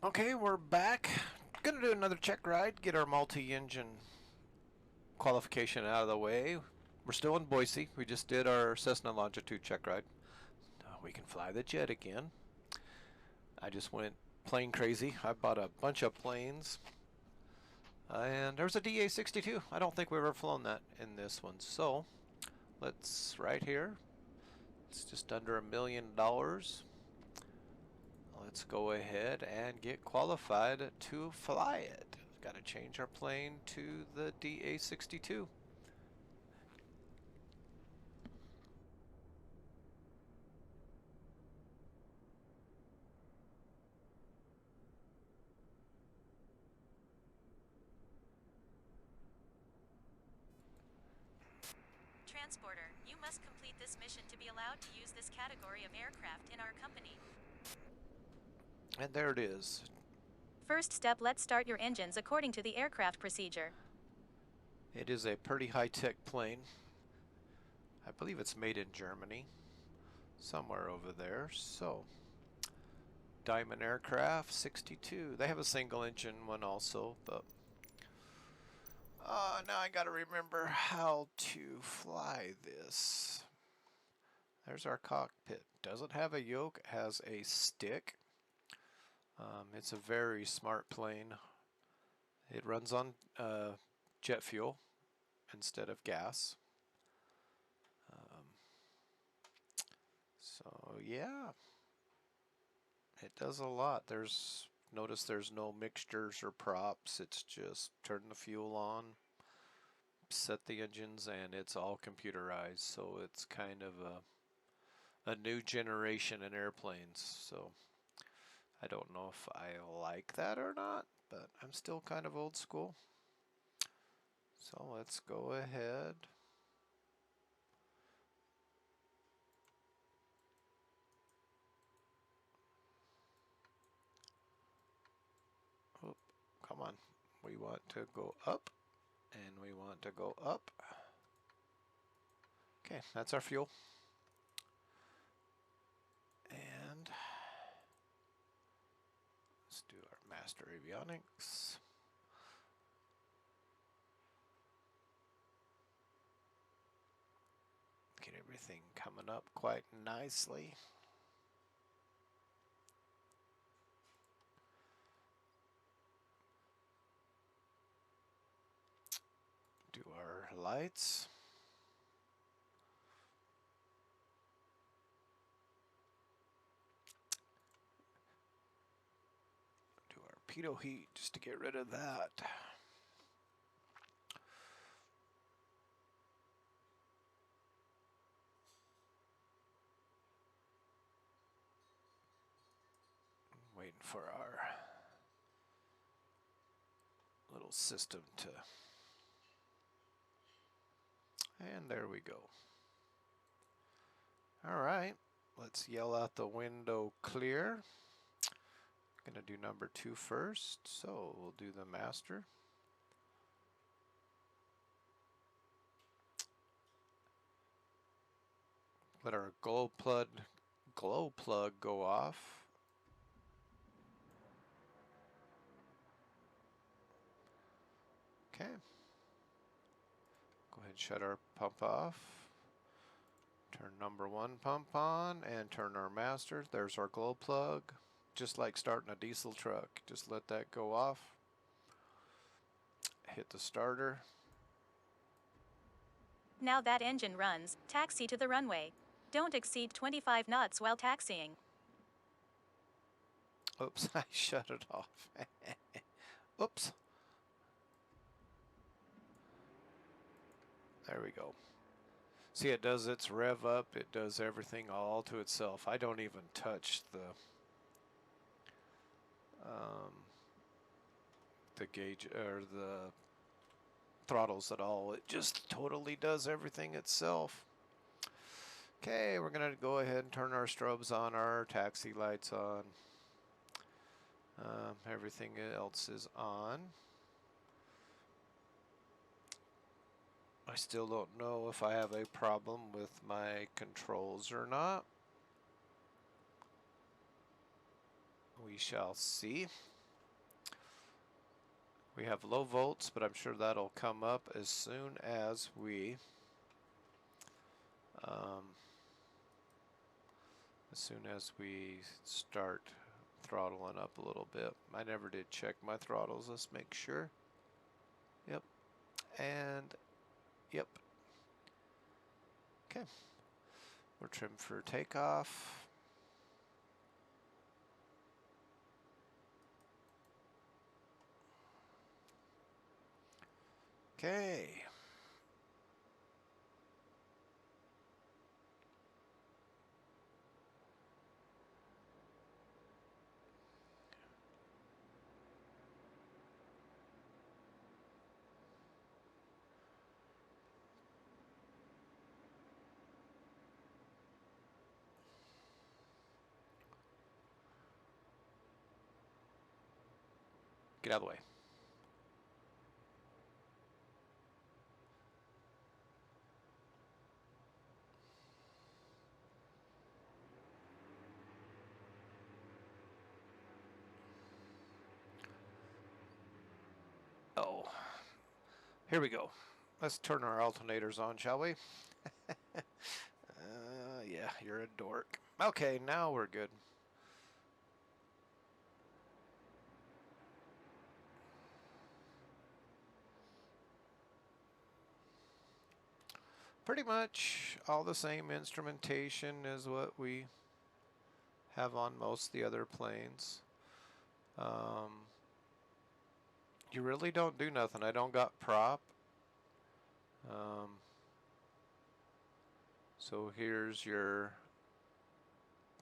Okay, we're back. Gonna do another check ride, get our multi-engine qualification out of the way. We're still in Boise. We just did our Cessna Longitude check ride. We can fly the jet again. I just went plane crazy. I bought a bunch of planes. And there's a DA-62. I don't think we've ever flown that in this one. So, let's, right here. It's just under $1 million. Let's go ahead and get qualified to fly it. Got to change our plane to the DA-62. Transporter, you must complete this mission to be allowed to use this category of aircraft in our company. And there it is. First step, let's start your engines according to the aircraft procedure. It is a pretty high-tech plane. I believe it's made in Germany. Somewhere over there. So, Diamond Aircraft 62. They have a single engine one also, but now I gotta remember how to fly this. There's our cockpit. Doesn't have a yoke, it has a stick. It's a very smart plane. It runs on jet fuel instead of gas. So yeah, it does a lot. Notice there's no mixtures or props. It's just turn the fuel on, set the engines, and it's all computerized. So it's kind of a new generation in airplanes. So I don't know if I like that or not, but I'm still kind of old school. So let's go ahead. Oh, come on. We want to go up, and we want to go up. Okay, that's our fuel. And let's do our master avionics. Get everything coming up quite nicely. Do our lights. Do our pitot heat just to get rid of that. Waiting for our little system to... And there we go. Alright, let's yell out the window clear. Gonna do number 2 first, so we'll do the master. Let our glow plug go off. Okay. Go ahead and shut our pump off. Turn number 1 pump on and turn our master. There's our glow plug. Just like starting a diesel truck. Just let that go off. Hit the starter. Now that engine runs, taxi to the runway. Don't exceed 25 knots while taxiing. Oops, I shut it off. Oops. There we go. See, it does its rev up. It does everything all to itself. I don't even touch the gauge or the throttles at all. It just totally does everything itself. Okay, we're gonna go ahead and turn our strobes on, our taxi lights on. Everything else is on. I still don't know if I have a problem with my controls or not. We shall see. We have low volts, but I'm sure that'll come up as soon as we start throttling up a little bit. I never did check my throttles. Let's make sure. Yep. And yep. Okay. We're trimmed for takeoff. Okay. Get out of the way. Oh, here we go. Let's turn our alternators on, shall we? Yeah, you're a dork. Okay, now we're good. Pretty much all the same instrumentation as what we have on most of the other planes. You really don't do nothing. I don't got prop. So here's your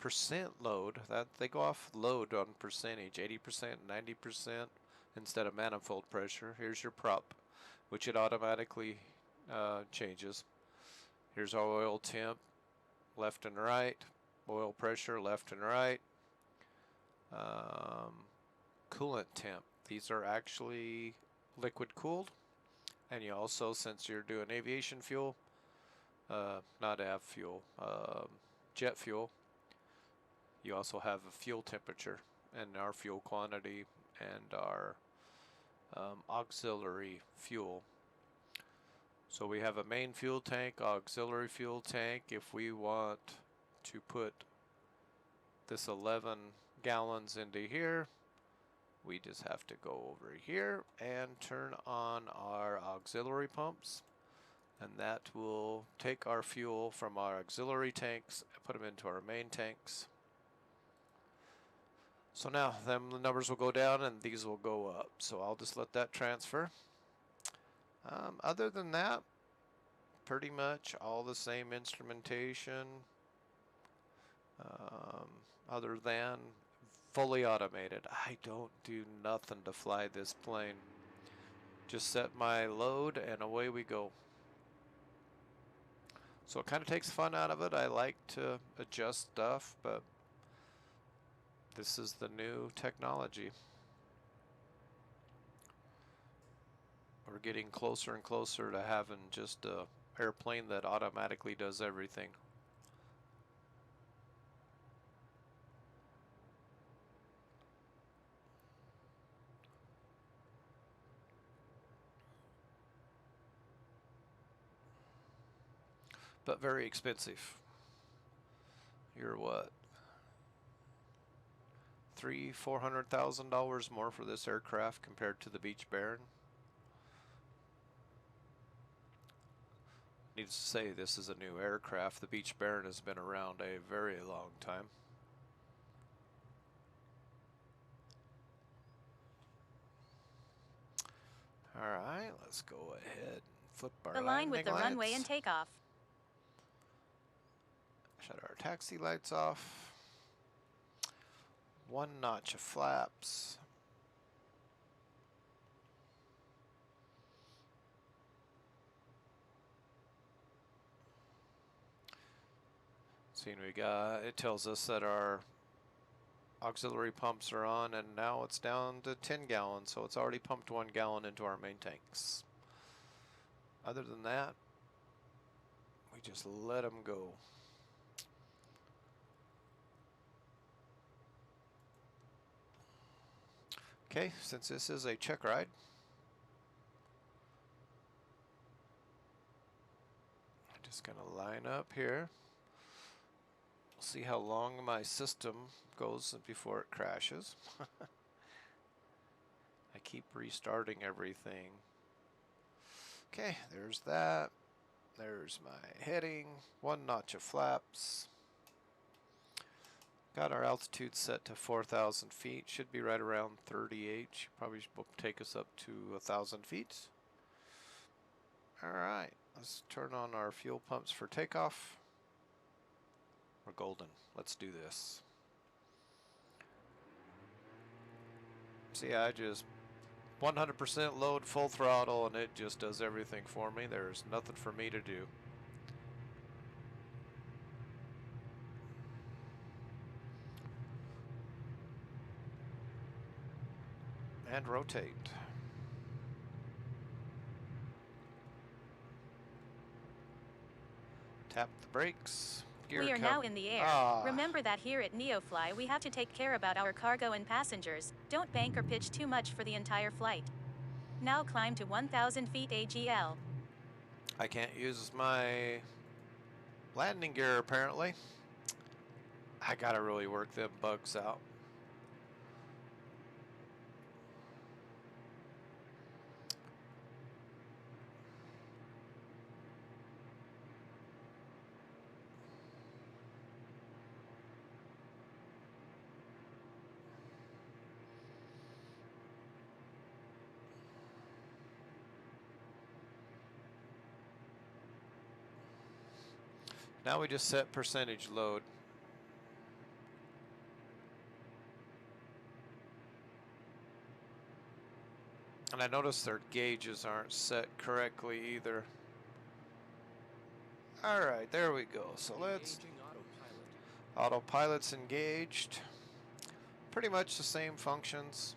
percent load. That they go off load on percentage, 80%, 90% instead of manifold pressure. Here's your prop, which it automatically changes. Here's our oil temp, left and right, oil pressure, left and right, coolant temp. These are actually liquid cooled, and you also, since you're doing aviation fuel, not av fuel, jet fuel, you also have a fuel temperature and our fuel quantity and our auxiliary fuel. So we have a main fuel tank, auxiliary fuel tank. If we want to put this 11 gallons into here, we just have to go over here and turn on our auxiliary pumps, and that will take our fuel from our auxiliary tanks and put them into our main tanks. So now the numbers will go down and these will go up. So I'll just let that transfer. Other than that, pretty much all the same instrumentation, other than fully automated. I don't do nothing to fly this plane. Just set my load and away we go. So it kind of takes fun out of it. I like to adjust stuff, but this is the new technology. We're getting closer and closer to having just a airplane that automatically does everything. But very expensive. You're what? $400,000 more for this aircraft compared to the Beech Baron. Needless to say, this is a new aircraft. The Beech Baron has been around a very long time. Alright, let's go ahead and flip our Align with the landing runway and lights. takeoff. Shut our taxi lights off. One notch of flaps. See, it tells us that our auxiliary pumps are on, and now it's down to 10 gallons, so it's already pumped 1 gallon into our main tanks. Other than that, we just let them go. Okay, since this is a check ride, Just gonna line up here. See how long my system goes before it crashes. I keep restarting everything. Okay, there's that. There's my heading. 1 notch of flaps. Got our altitude set to 4,000 feet. Should be right around 38. Should probably take us up to 1,000 feet. Alright, let's turn on our fuel pumps for takeoff. We're golden. Let's do this. See, I just 100% load full throttle and it just does everything for me. There's nothing for me to do. And rotate. Tap the brakes. Gear We are now in the air. Remember that here at NeoFly we have to take care about our cargo and passengers. Don't bank or pitch too much for the entire flight. Now climb to 1,000 feet AGL. I can't use my landing gear apparently. I gotta really work them bugs out. Now we just set percentage load. And I noticed their gauges aren't set correctly either. Alright, there we go. So let's... Autopilot's engaged. Pretty much the same functions.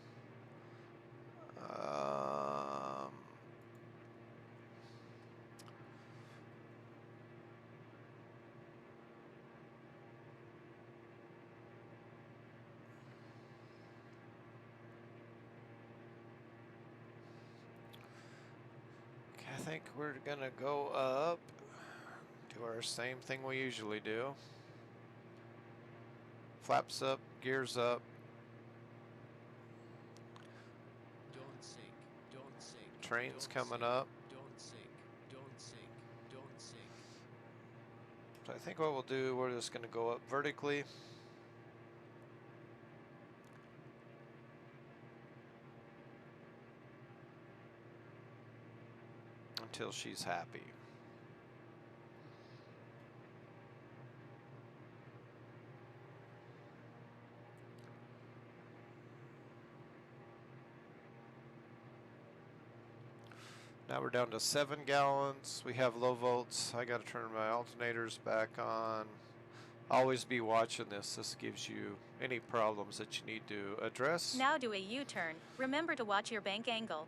I think we're gonna go up, do our same thing we usually do. Flaps up, gears up. Don't sink, don't sink. Train's don't coming sink, up. Don't sink, don't sink, don't sink. So I think what we'll do, we're just gonna go up vertically. Until she's happy. Now we're down to 7 gallons. We have low volts. I gotta turn my alternators back on. Always be watching this. This gives you any problems that you need to address. Now do a U-turn. Remember to watch your bank angle.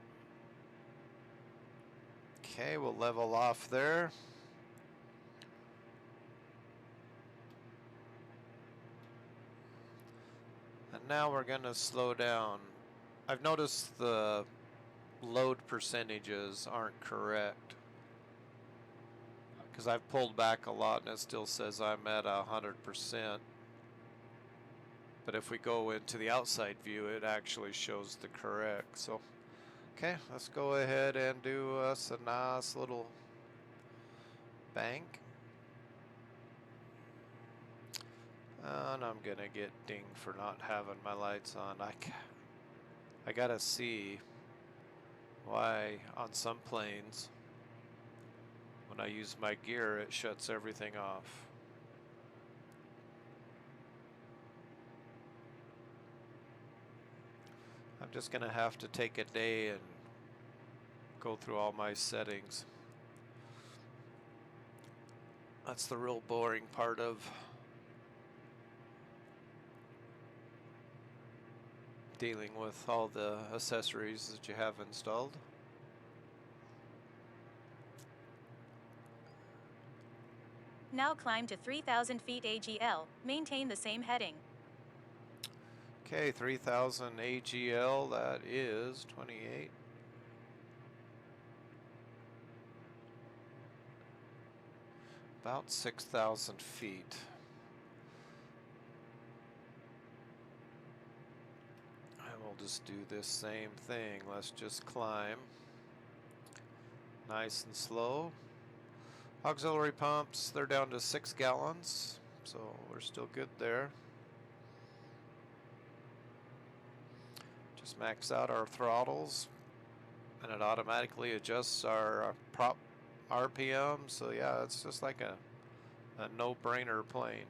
Okay, we'll level off there. And now we're gonna slow down. I've noticed the load percentages aren't correct because I've pulled back a lot and it still says I'm at 100%. But if we go into the outside view, it actually shows the correct. So okay, let's go ahead and do us a nice little bank. And I'm gonna get dinged for not having my lights on. I gotta see why on some planes when I use my gear it shuts everything off. I'm just gonna have to take a day and go through all my settings. That's the real boring part of dealing with all the accessories that you have installed. Now climb to 3,000 feet AGL. Maintain the same heading. Okay, 3,000 AGL, that is 28. About 6,000 feet. I will just do this same thing. Let's just climb. Nice and slow. Auxiliary pumps, they're down to 6 gallons, so we're still good there. Just max out our throttles, and it automatically adjusts our prop RPM, so yeah, it's just like a no-brainer plane.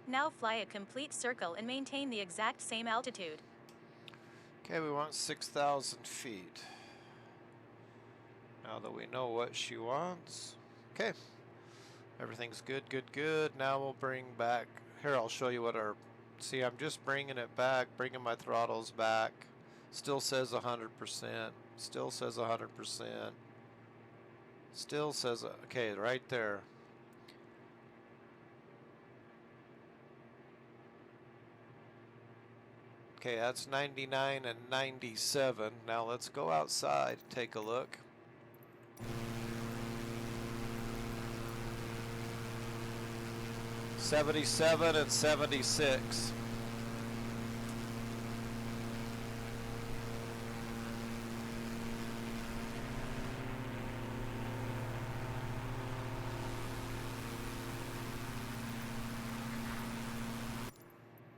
Now fly a complete circle and maintain the exact same altitude. Okay, we want 6,000 feet. Now that we know what she wants. Okay, everything's good, good, good. Now we'll bring back, here I'll show you what our, see, I'm just bringing it back, bringing my throttles back. Still says 100%, still says 100%. Still says, okay, right there. Okay, that's 99 and 97. Now let's go outside and take a look. '77 and 76.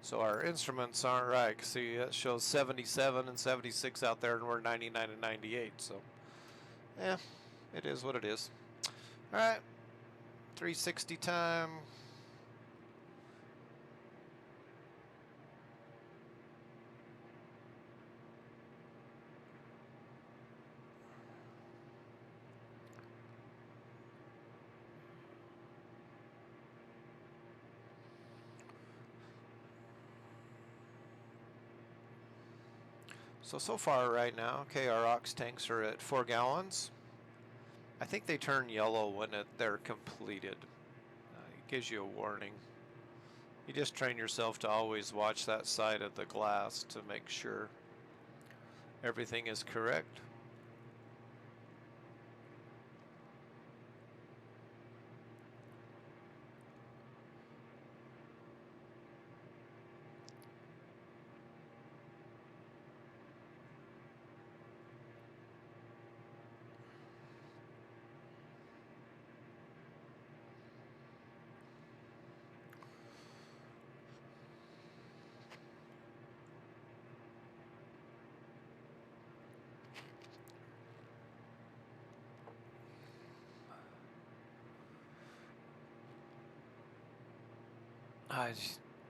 So our instruments aren't right. See, it shows 77 and 76 out there, and we're 99 and 98. So, yeah, it is what it is. All right, 360 time. So far right now, okay, our ox tanks are at 4 gallons. I think they turn yellow when they're completed. It gives you a warning. You just train yourself to always watch that side of the glass to make sure everything is correct.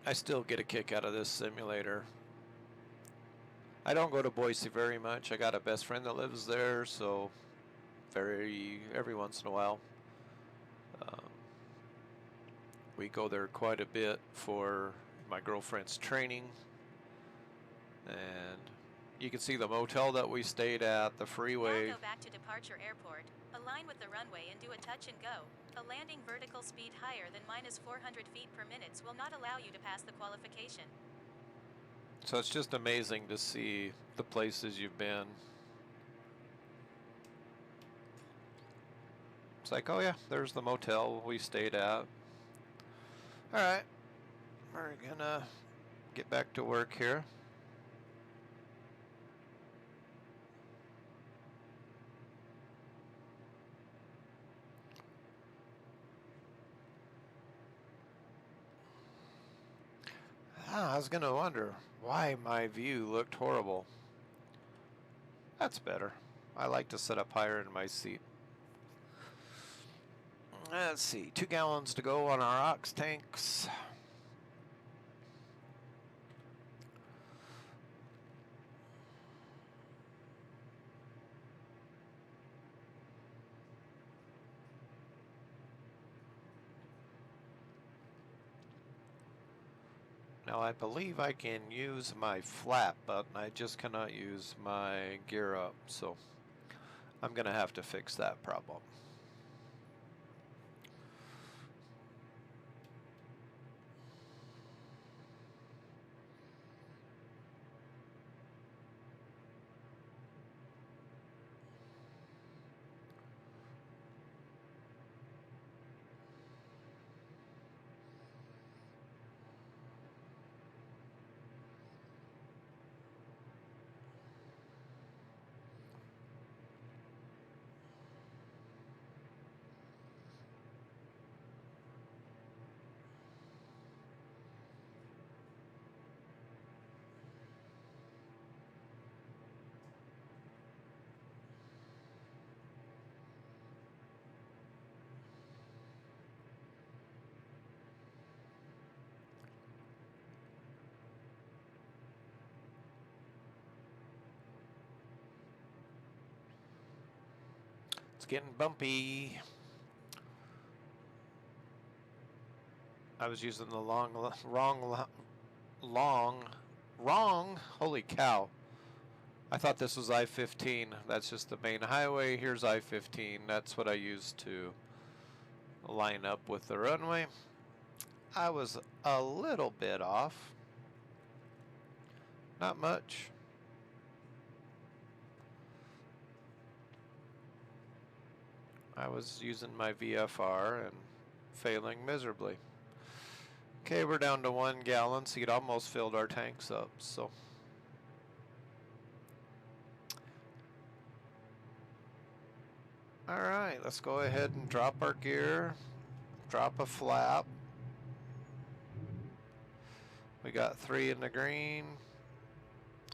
I still get a kick out of this simulator. I don't go to Boise very much. I got a best friend that lives there, so every once in a while. We go there quite a bit for my girlfriend's training. And you can see the motel that we stayed at, the freeway. Now go back to departure airport, align with the runway and do a touch and go. A landing vertical speed higher than -400 feet per minute will not allow you to pass the qualification. So it's just amazing to see the places you've been. It's like, oh yeah, there's the motel we stayed at. Alright, we're gonna get back to work here. I was gonna wonder why my view looked horrible. That's better. I like to sit up higher in my seat. Let's see, 2 gallons to go on our ox tanks. Now I believe I can use my flap button, I just cannot use my gear up, so I'm gonna have to fix that problem. It's getting bumpy. I was using the wrong, holy cow. I thought this was I-15. That's just the main highway. Here's I-15. That's what I used to line up with the runway. I was a little bit off. Not much. I was using my VFR and failing miserably. Okay, we're down to 1 gallon, so it almost filled our tanks up, so. All right, let's go ahead and drop our gear, drop a flap. We got 3 in the green.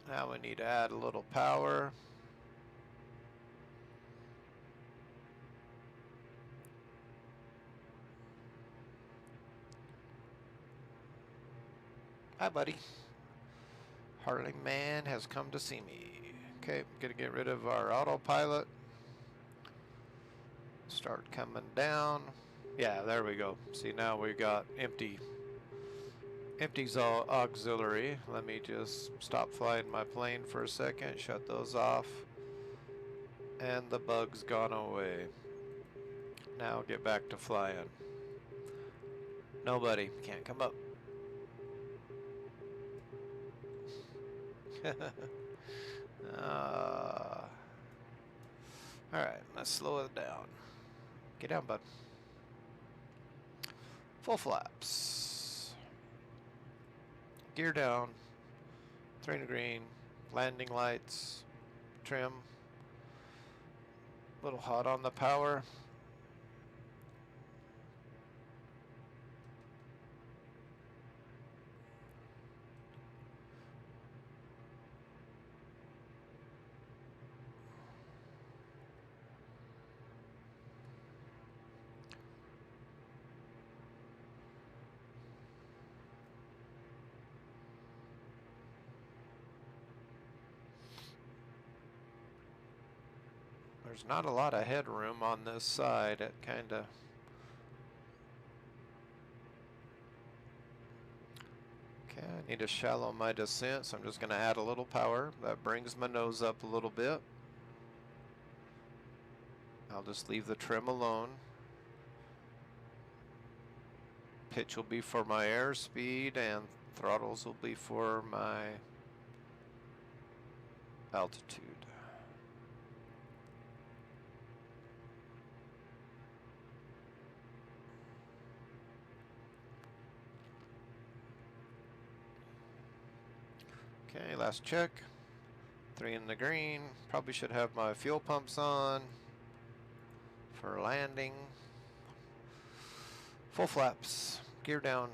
Now we need to add a little power. Hi, buddy. Harley Man has come to see me. Okay, I'm gonna get rid of our autopilot. Start coming down. Yeah, there we go. See, now we got empty's all auxiliary. Let me just stop flying my plane for a second, shut those off, and the bug's gone away. Now get back to flying. Nobody can't come up. Alright, let's slow it down. Get down, bud. Full flaps. Gear down. 3 in the green. Landing lights. Trim. A little hot on the power. There's not a lot of headroom on this side. It kind of... Okay, I need to shallow my descent, so I'm just going to add a little power. That brings my nose up a little bit. I'll just leave the trim alone. Pitch will be for my airspeed, and throttles will be for my altitude. Last check. 3 in the green. Probably should have my fuel pumps on for landing. Full flaps. Gear down.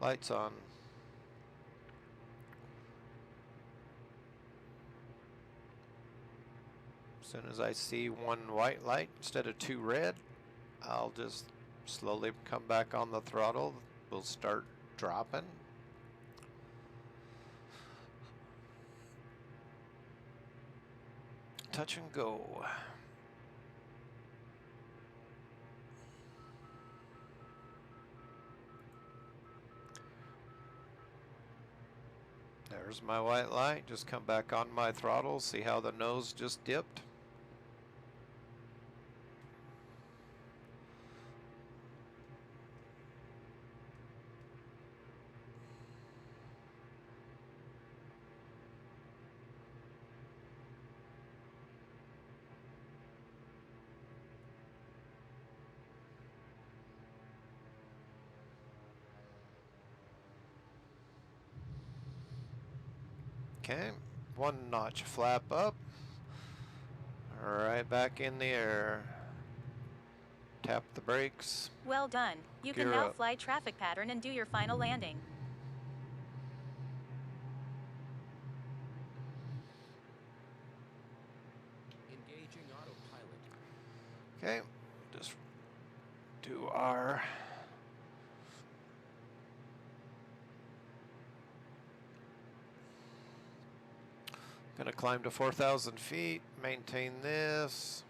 Lights on. As soon as I see 1 white light instead of 2 red, I'll just slowly come back on the throttle. We'll start dropping. Touch and go. There's my white light. Just come back on my throttle. See how the nose just dipped? Okay, 1 notch flap up. Right back in the air. Tap the brakes. Well done. You can Gear now up. fly traffic pattern and do your final landing. Engaging autopilot. Okay, just do our gonna climb to 4,000 feet, maintain this.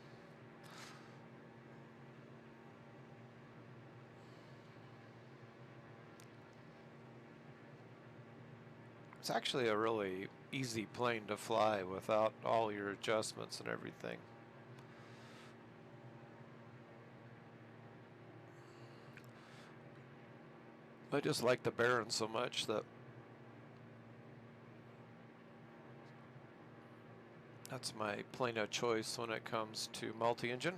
It's actually a really easy plane to fly without all your adjustments and everything. I just like the Baron so much that that's my plane of choice when it comes to multi-engine.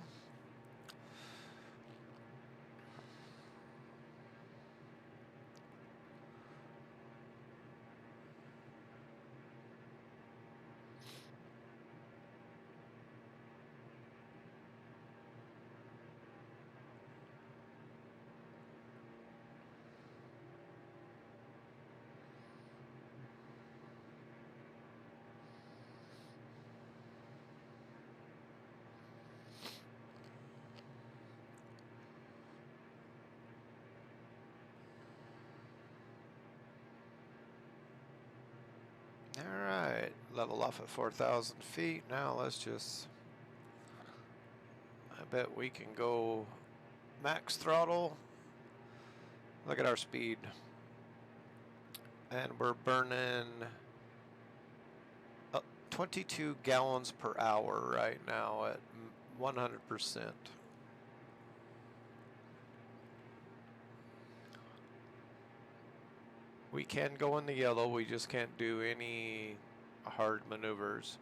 Alright, level off at 4,000 feet. Now let's just, I bet we can go max throttle. Look at our speed. And we're burning 22 gallons per hour right now at 100%. We can go in the yellow, we just can't do any hard maneuvers.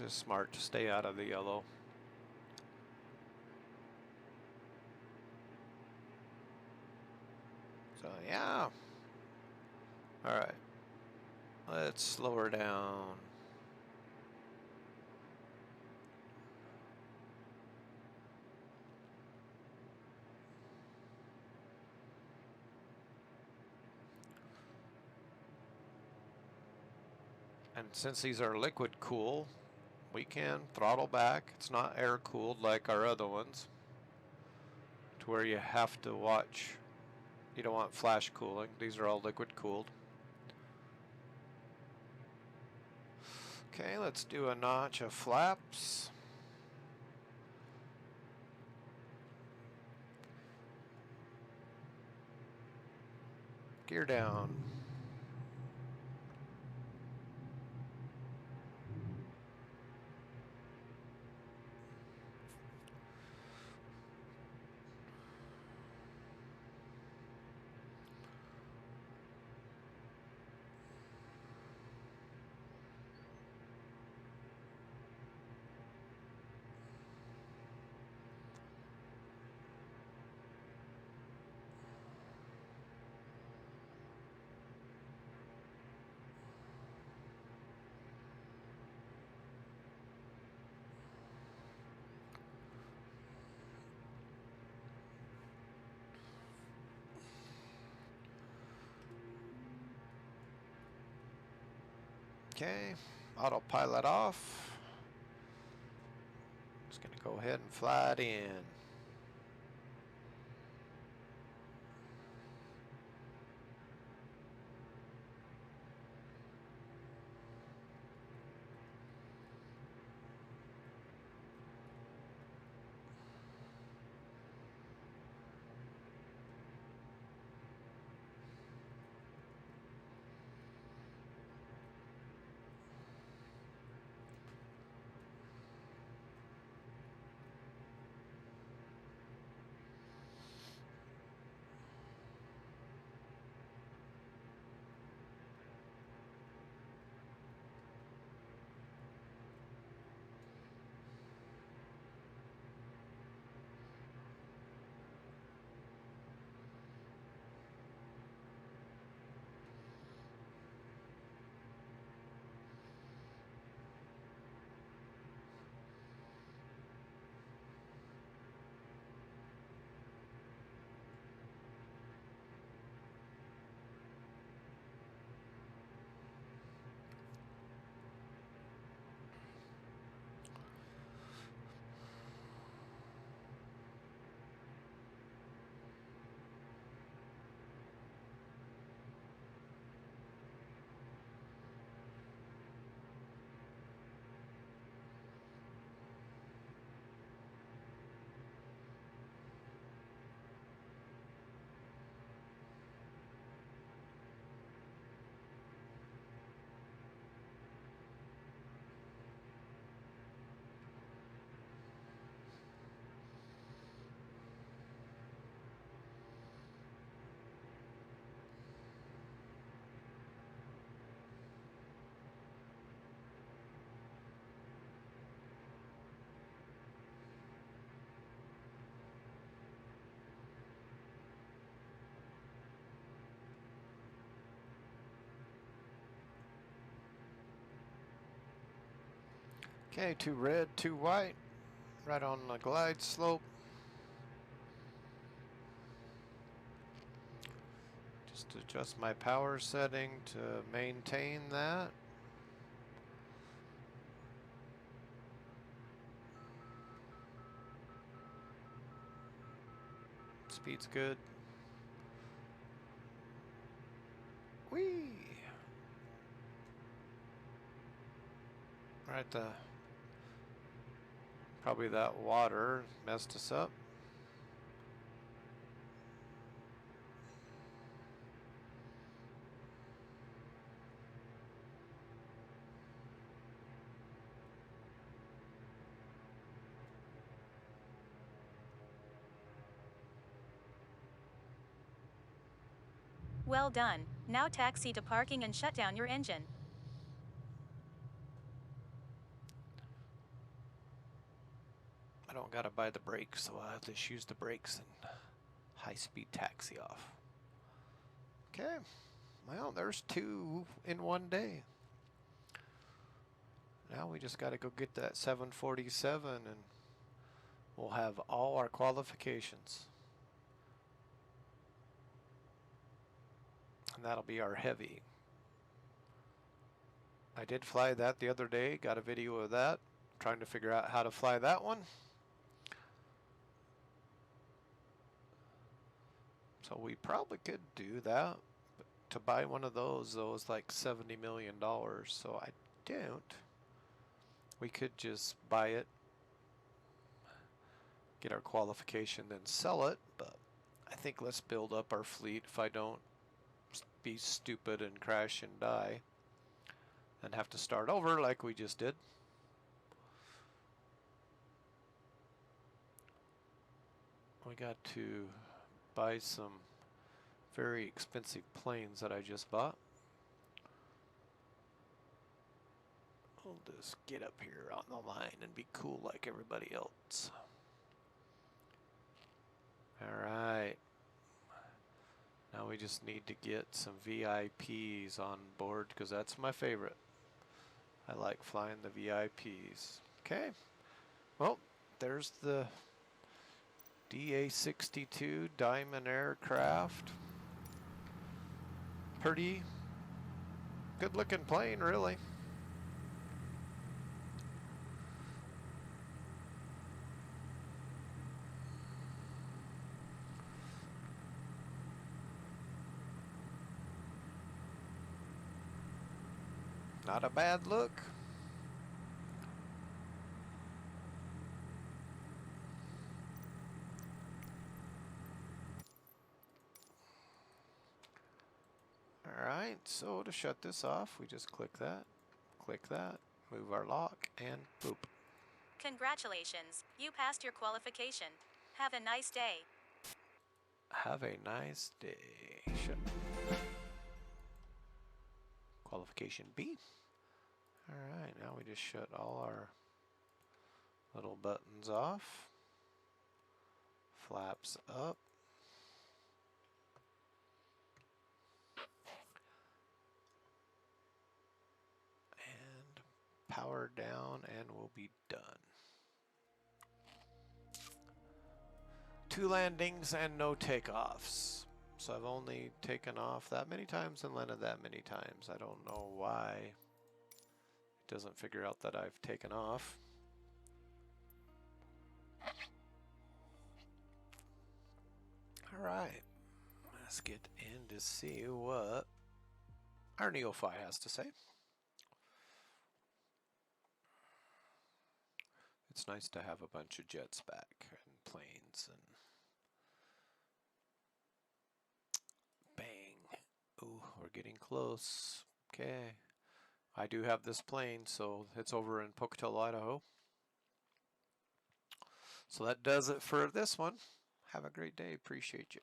Just smart to stay out of the yellow. So yeah. Alright. Let's slow her down. And since these are liquid cool, we can throttle back. It's not air cooled like our other ones, to where you have to watch. You don't want flash cooling. These are all liquid cooled. Okay, let's do a notch of flaps. Gear down. Okay, autopilot off. Just gonna go ahead and fly it in. Okay, 2 red, 2 white, right on the glide slope. Just adjust my power setting to maintain that. Speed's good. Whee! Right, probably that water messed us up. Well done. Now taxi to parking and shut down your engine. I don't gotta buy the brakes, so I'll just use the brakes and high-speed taxi off. Okay, well, there's 2 in one day. Now we just gotta go get that 747 and we'll have all our qualifications. And that'll be our heavy. I did fly that the other day, got a video of that, trying to figure out how to fly that one. So we probably could do that. But to buy one of those, though, is like $70 million. So I don't. We could just buy it, get our qualification, then sell it. But I think let's build up our fleet if I don't be stupid and crash and die and have to start over like we just did. We got to buy some very expensive planes that I just bought. We'll just get up here on the line and be cool like everybody else. Alright. Now we just need to get some VIPs on board because that's my favorite. I like flying the VIPs. Okay. Well, there's the DA-62 Diamond aircraft. Pretty good looking plane, really. Not a bad look. Alright, so to shut this off, we just click that, move our lock, and boop. Congratulations, you passed your qualification. Have a nice day. Have a nice day. Shut. Qualification B. Alright, now we just shut all our little buttons off. Flaps up. And power down, and we'll be done. 2 landings and no takeoffs. So I've only taken off that many times and landed that many times. I don't know why it doesn't figure out that I've taken off. Alright, let's get in to see what our NeoFly has to say. It's nice to have a bunch of jets back and planes and bang. Ooh, we're getting close. Okay. I do have this plane, so it's over in Boise, Idaho. So that does it for this one. Have a great day. Appreciate you.